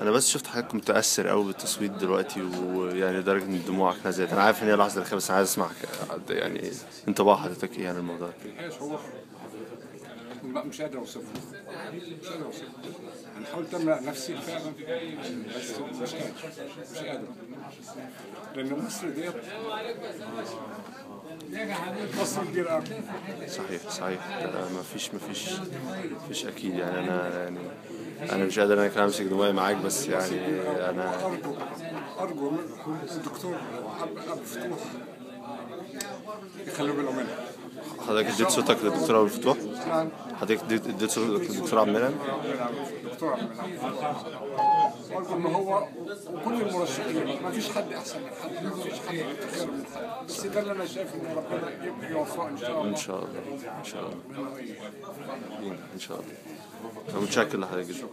انا بس شفت حضرتك متاثر قوي بالتصويت دلوقتي، ويعني لدرجه ان دموعك نزلت. انا عارف ان هي لحظه الاخيره، بس انا عايز اسمع يعني انطباع حضرتك ايه عن الموضوع ده؟ شعور مش قادر اوصفه، مش قادر اوصفه. انا حاولت املا نفسي فعلا، بس مش قادر. لان مصر ديت مصر كبيره قوي. صحيح. ما فيش اكيد. يعني انا مش قادر انا كمان امسك دموعي معاك، بس يعني انا ارجو الدكتور ابو فتوح يخلوا بالهم منها. حضرتك اديت صوتك للدكتور ابو الفتوح؟ نعم. حضرتك اديت صوتك للدكتور عبد المنعم؟ دكتور عبد المنعم. وارجو ان هو وكل المرشحين ما فيش حد احسن من حد، ما فيش حد خير من حد، بس ده اللي انا شايف ان ربنا يوفقه ان شاء الله. ان شاء الله. ان شاء الله. انا متشكر لحضرتك جدا.